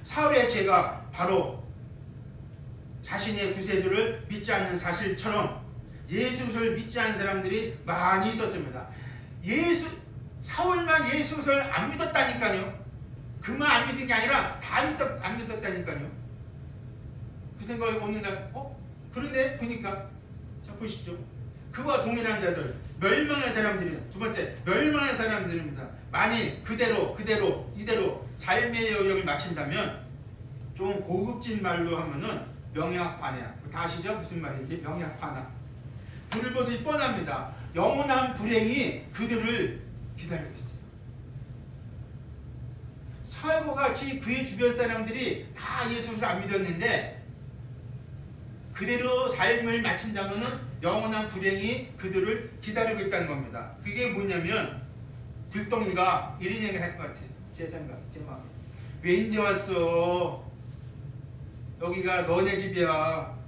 사울의 죄가 바로 자신의 구세주를 믿지 않는 사실처럼 예수 그리스도를 믿지 않는 사람들이 많이 있었습니다. 사울만 예수 그리스도를 안 믿었다니까요. 그만 안 믿은 게 아니라 다 안 믿었다니까요. 그 생각이 어느 날 그러네 보니까 자 보십시오. 그와 동일한 자들 멸망의 사람들이 두 번째 멸망의 사람들입니다. 만일 그대로 이대로 삶의 여정을 마친다면 좀 고급진 말로 하면은 명약환야. 다 아시죠? 무슨 말인지 명약환야. 불을 보듯이 뻔합니다. 영원한 불행이 그들을 기다리고 있어요. 사울과 같이 그의 주변 사람들이 다 예수를 안 믿었는데 그대로 삶을 마친다면 영원한 불행이 그들을 기다리고 있다는 겁니다. 그게 뭐냐면 불덩이가 이런 얘기를 할 것 같아요. 제 생각, 제 마음. 왜 이제 왔어? 여기가 너네 집이야.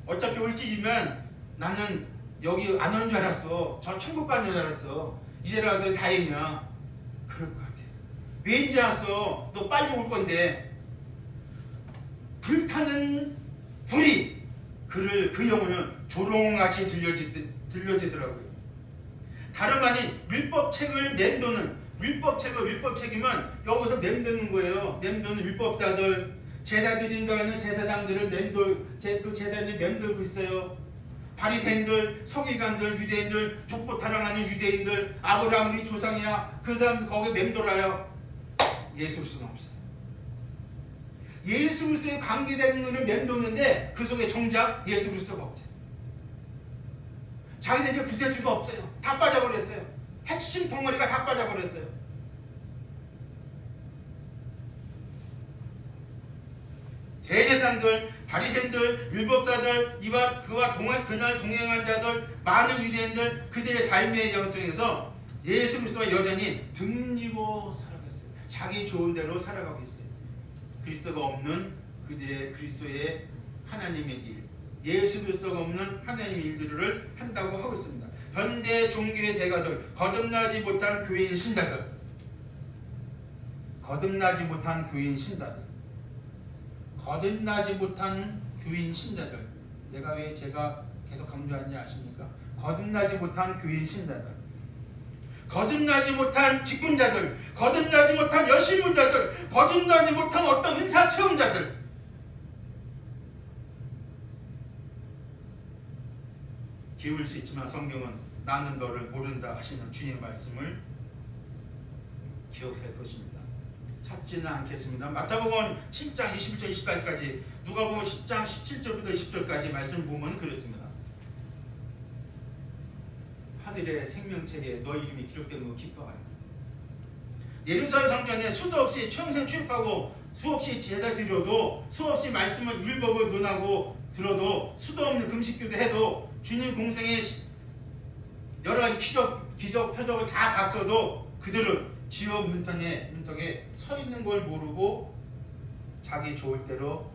어차피 올 집이면 나는 여기 안 온 줄 알았어. 저 천국 가는 줄 알았어. 이제 와서 다행이야. 그럴 것 같아요. 왜 이제 왔어? 너 빨리 올 건데. 불타는 불이 그 영혼은 조롱같이 들려지더라고요. 다름 아닌 율법책을 맴도는 율법책이면 여기서 맴도는 거예요. 맴도는 율법자들 제사 드린다는 제사장들을 그 제사장들이 맴돌고 있어요. 바리새인들, 서기관들, 유대인들, 족보 타령하는 유대인들, 아브라함 우리 조상이야. 그 사람들 거기에 맴돌아요. 예수 그리스도는 없어요. 예수 그리스도에 관계되는 것을 맴도는데 그 속에 정작 예수 그리스도가 없어요. 자기들에게 구세주가 없어요. 다 빠져버렸어요. 핵심 덩어리가 다 빠져버렸어요. 대제사장들, 바리새인들, 율법사들, 그와 그날 동행한 자들, 많은 유대인들 그들의 삶의 영성에서 예수 그리스도가 여전히 등지고 살아갔어요. 자기 좋은 대로 살아가고 있어요. 그리스도가 없는 그리스도의 하나님의 일, 예수 그리스도가 없는 하나님의 일들을 한다고 하고 있습니다. 현대 종교의 대가들, 거듭나지 못한 교인 신자들, 거듭나지 못한 교인 신자들. 내가 왜 제가 계속 강조하는지 아십니까? 거듭나지 못한 교인 신자들, 거듭나지 못한 직분자들, 거듭나지 못한 여신문자들, 거듭나지 못한 어떤 은사 체험자들. 기울 수 있지만 성경은 나는 너를 모른다 하시는 주님의 말씀을 기억할 것입니다. 찾지는 않겠습니다. 마태복음 10장 21절 28까지, 누가복음 10장 17절부터 20절까지 말씀 보면 그렇습니다. 하늘의 생명책에 너 이름이 기록된 거 기뻐하라. 예루살렘 성전에 수도 없이 평생 출입하고 수없이 제사 드려도 수없이 말씀을 율법을 논하고 들어도 수도 없는 금식교도 해도 주님 공생에 여러 가지 기적 표적을 다 봤어도 그들은 지옥 문턱에 서 있는 걸 모르고 자기 좋을 대로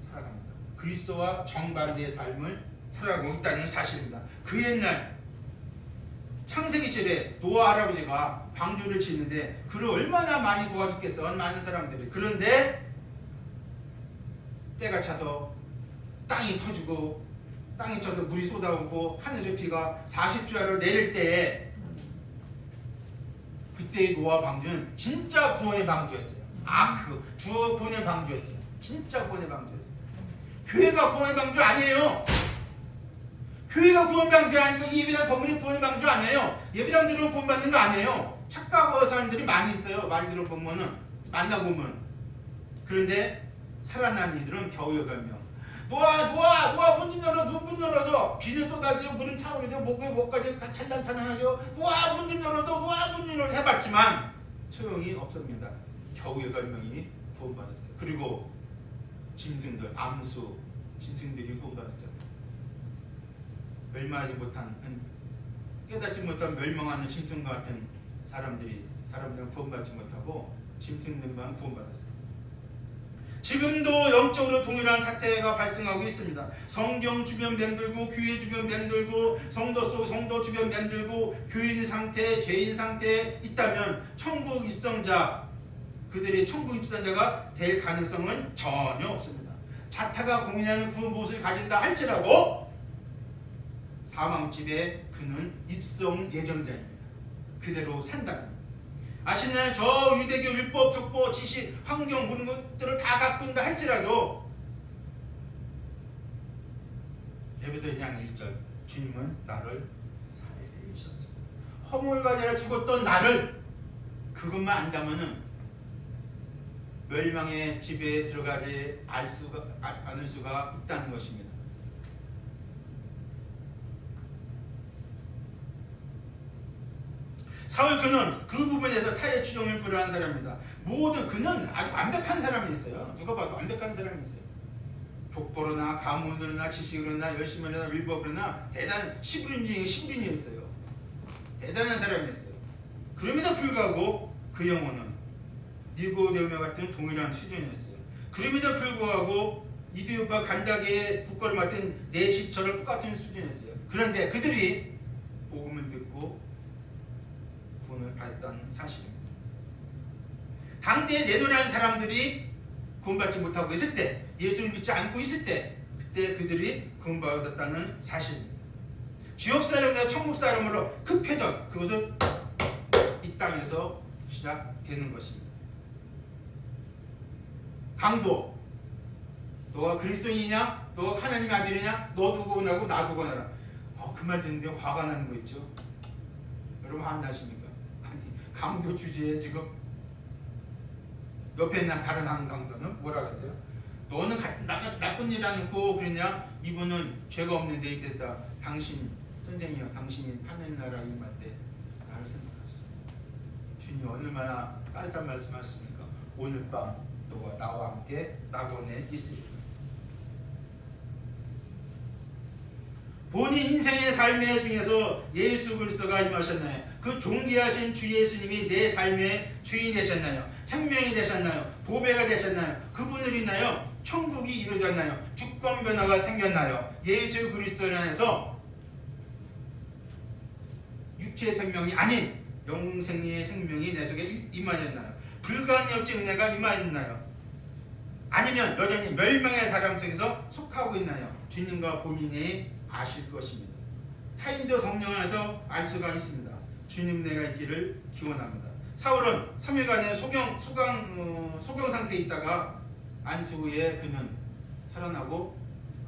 살아갑니다. 그리스도와 정반대의 삶을 살아가고 있다는 사실입니다. 그 옛날 창세기 시절에 노아 할아버지가 방주를 짓는데 그를 얼마나 많이 도와줬겠어, 많은 사람들이. 그런데 때가 차서 땅이 터지고 땅이 쳐서 물이 쏟아오고 하늘의 비가 40주야로 내릴 때에 그때의 노아 방주는 진짜 구원의 방주였어요. 구원의 방주였어요. 진짜 구원의 방주였어요. 교회가 구원의 방주 아니에요. 교회가 구원 방주 아니고 예배당 건물이 구원의 방주 아니에요. 예배당 들어오면 구원 받는 거 아니에요. 착각하는 사람들이 많이 있어요. 말 들어보면은 만나보면. 그런데 살아난 이들은 겨우 8명. 노아 문 좀 열어, 문 열어줘. 비는 쏟아지고 물은 차오르죠. 목까지 찬단찬단하죠. 노아 문 좀 열어줘, 노아 문 열어 해봤지만 소용이 없습니다. 겨우 8명이 구원받았어요. 그리고 짐승들, 암수 짐승들이 구원받았잖아요. 멸망하지 못한, 깨닫지 못한 멸망하는 짐승과 같은 사람들은 구원받지 못하고 짐승들만 구원받았어요. 지금도 영적으로 동일한 사태가 발생하고 있습니다. 성경 주변 맴돌고 교회 주변 맴돌고 성도 주변 맴돌고 교인 상태, 죄인 상태에 있다면 천국 입성자, 그들이 천국 입성자가 될 가능성은 전혀 없습니다. 자타가 공인하는 구원 보수를 가진다 할지라도 사망집에 그는 입성 예정자입니다. 그대로 산다는. 아시나요? 저 유대교 율법, 족보, 지식, 환경 모든 것들을 다 가꾼다 할지라도 에베소 2장 1절 주님은 나를 살리셨습니다. 허물과 죄로 죽었던 나를 그것만 안다면은 멸망의 집에 들어가지 않을 수가 있다는 것입니다. 사울 그는 그 부분에서 타의 추종을 불허한 사람입니다. 그는 아주 완벽한 사람이 있어요. 누가 봐도 완벽한 사람이 있어요. 족보로나 가문으로나 지식으로나 열심히나 율법으로나 대단한 시부린이었어요. 대단한 사람이었어요. 그럼에도 불구하고 그 영혼은 니고데모와 같은 동일한 수준이었어요. 그럼에도 불구하고 이두엽과 간다게의 국거를 맡은 내시처럼 똑같은 수준이었어요. 그런데 그들이 복음을 듣고 구원을 받았다는 사실입니다. 당대에 내노라는 사람들이 구원받지 못하고 있을 때, 예수를 믿지 않고 있을 때, 그때 그들이 구원받았다는 사실입니다. 지옥 사람과 천국 사람으로 급회전, 그것은 이 땅에서 시작되는 것입니다. 강도, 너가 그리스도인이냐? 너가 하나님의 아들이냐? 너도 구원하고 나도 구원하라. 그 말 듣는데 화가 나는 거 있죠? 여러분 안 나십니까? 아니, 강도 주제에 지금 옆에 있는 다른 한 강도는 뭐라고 했어요? 너는 나쁜 일 안 했고 그러냐? 이분은 죄가 없는데 이랬다. 당신 선생이요, 당신이 하늘나라 임할 때 나를 생각하셨습니다. 주님 얼마나 따뜻한 말씀하셨습니까? 오늘 밤 너가 나와 함께 낙원에 있으리라. 본인 인생의 삶의 중에서 예수 그리스도가 임하셨나요? 그 존귀하신 주 예수님이 내 삶의 주인이 되셨나요? 생명이 되셨나요? 보배가 되셨나요? 그분을 인하여 천국이 이루어졌나요? 주권 변화가 생겼나요? 예수 그리스도를 안에서 육체의 생명이 아닌 영생의 생명이 내 속에 임하였나요? 불가역적 은혜가 임하였나요? 아니면 여전히 멸망의 사람 속에서 속하고 있나요? 주님과 본인이 아실 것입니다. 타인도 성령 안에서 알 수가 있습니다. 주님 내가 있기를 기원합니다. 사울은 3일간의 소경 상태에 있다가 안수 후에 그는 살아나고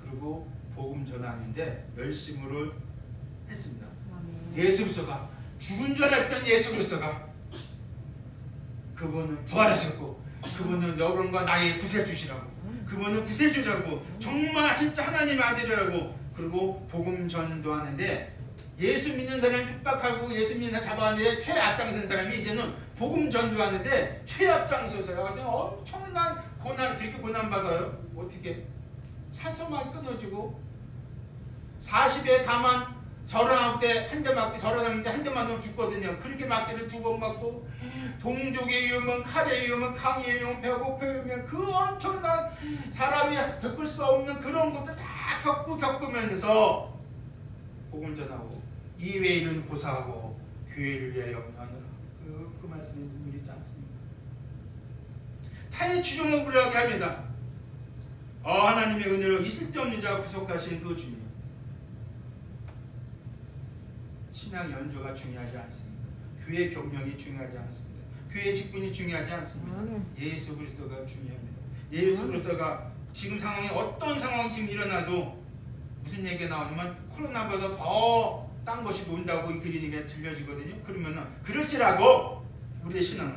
그리고 복음 전하는데 열심으로 했습니다. 예수 그리스도가 죽은 줄 알았던 예수 그리스도가 그분은 부활하셨고 그분은 여러분과 나의 구세주시라고 그분은 구세주라고 정말 진짜 하나님의 아들이라고 그리고 복음 전도하는데 예수 믿는 사람이 핍박하고 예수 믿는 사람 잡아왔는데 최앞장선 사람이 이제는 복음 전도하는데 최앞장서서요. 엄청난 고난, 그렇게 고난받아요. 어떻게? 산소만 끊어지고 40에 가만 서른아홉 대 한 대 맞고 서른아홉 대 한 대 맞으면 죽거든요. 그렇게 맞기를 2번 맞고 동족의 위험은 칼의 위험은 강의 위험은 배고픔의 위험은 그 엄청난 사람이 겪을 수 없는 그런 것들 다 겪으면서 복음 전하고 이외일은 고사하고 교회를 위하여 염려하느라 그 말씀에 눈물이 있지 않습니까? 타의 주종을 부르게 합니다. 하나님의 은혜로 있을 데 없는 자 구속하신 그 주님. 신앙 연조가 중요하지 않습니다. 교회 경영이 중요하지 않습니다. 교회 직분이 중요하지 않습니다. 예수 그리스도가 중요합니다. 예수 그리스도가 지금 상황이 어떤 상황이 지금 일어나도 무슨 얘기가 나오냐면 코로나보다 더 딴 것이 논다고 그 얘기가 들려지거든요. 그러면은 그렇지라도 우리의 신앙은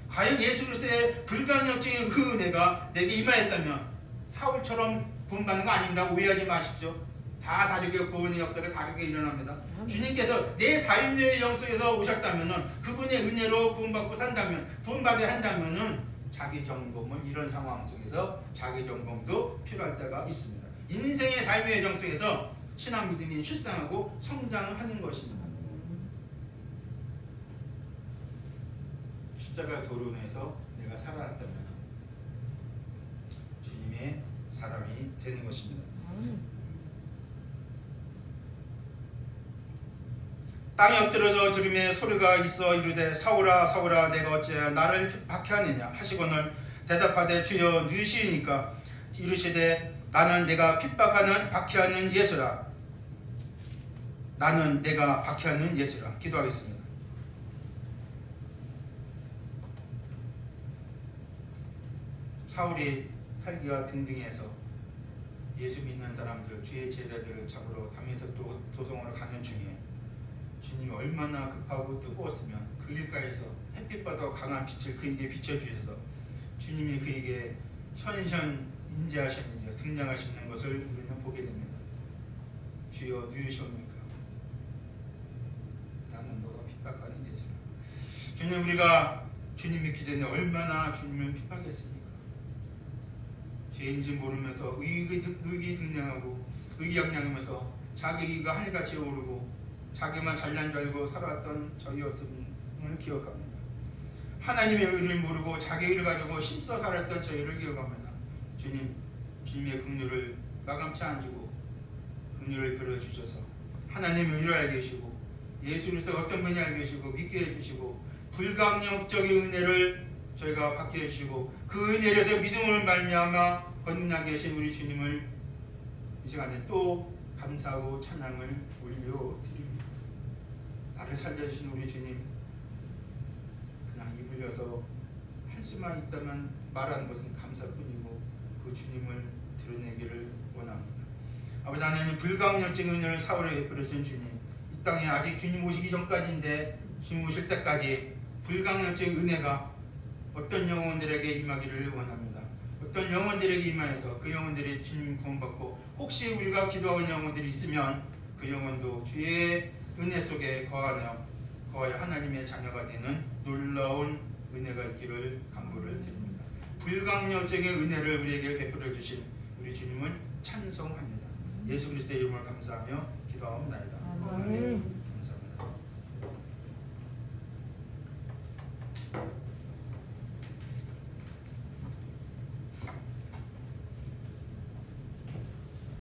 과연 예수 그리스도의 불가역적인 그 은혜가 내게 임하였다면 사울처럼 구원받는 거 아닙니다. 오해하지 마십시오. 다 다르게 구원의 역사가 다르게 일어납니다. 주님께서 내 삶의 영속에서 오셨다면은 그분의 은혜로 구원받고 산다면 구원받게 한다면은 자기 점검은 이런 상황 속에서 자기 점검도 필요할 때가 있습니다. 인생의 삶의 여정 속에서 신앙 믿음이 실상하고 성장하는 것입니다. 십자가 도론에서 내가 살아났다면 주님의 사람이 되는 것입니다. 땅에 엎드려져 들음에 소리가 있어 이르되 사울아 사울아 내가 어찌하여 나를 박해하느냐 하시거늘 대답하되 주여 누이시니까 이르시되 나는 내가 핍박하는 박해하는 예수라. 나는 내가 박해하는 예수라. 기도하겠습니다. 사울이 살기가 등등해서 예수 믿는 사람들 주의 제자들을 잡으러 다메섹도 도성으로 가는 중에 주님이 얼마나 급하고 뜨거웠으면 그 길가에서 햇빛보다 강한 빛을 그에게 비춰주셔서 주님이 그에게 현현 임재하셨는지 등장하시는 것을 우리는 보게 됩니다. 주여 누이시옵니까? 나는 너가 핍박하는 예수라. 주님 우리가 주님 믿기 전에 얼마나 주님을 핍박했습니까? 죄인지 모르면서 의기 등량하고 의기양양하면서 자기 의가 하늘같이 오르고 자기만 잘난 줄 알고 살아왔던 저희였음을 기억합니다. 하나님의 의를 모르고 자기 의를 가지고 힘써 살았던 저희를 기억합니다. 주님의 긍휼을 마감치 않으시고 긍휼을 베려주셔서 하나님의 의를 알게 해주시고 예수 그리스도가 어떤 분이 알게 해주시고 믿게 해주시고 불강력적인 은혜를 저희가 받게 해주시고 그 은혜에서 믿음을 말미암아 건너게 하신 우리 주님을 이 시간에 또 감사하고 찬양을 올려드립니다. 나를 살려주신 우리 주님 그냥 입을 여서 할 수만 있다면 말하는 것은 감사뿐이고 그 주님을 드러내기를 원합니다. 아버지 하나님 불강력적인 은혜를 사울에 베풀으신 주님 이 땅에 아직 주님 오시기 전까지인데 주님 오실 때까지 불강력적인 은혜가 어떤 영혼들에게 임하기를 원합니다. 어떤 영혼들에게 임하여서 그 영혼들이 주님 구원받고 혹시 우리가 기도하는 영혼들이 있으면 그 영혼도 주의 은혜 속에 거하여 하나님의 자녀가 되는 놀라운 은혜가 있기를 간구를 드립니다. 불강력적인 은혜를 우리에게 베풀어 주신 우리 주님을 찬송합니다. 예수 그리스도의 이름을 감사하며 기도하옵나이다. 아멘. 감사합니다.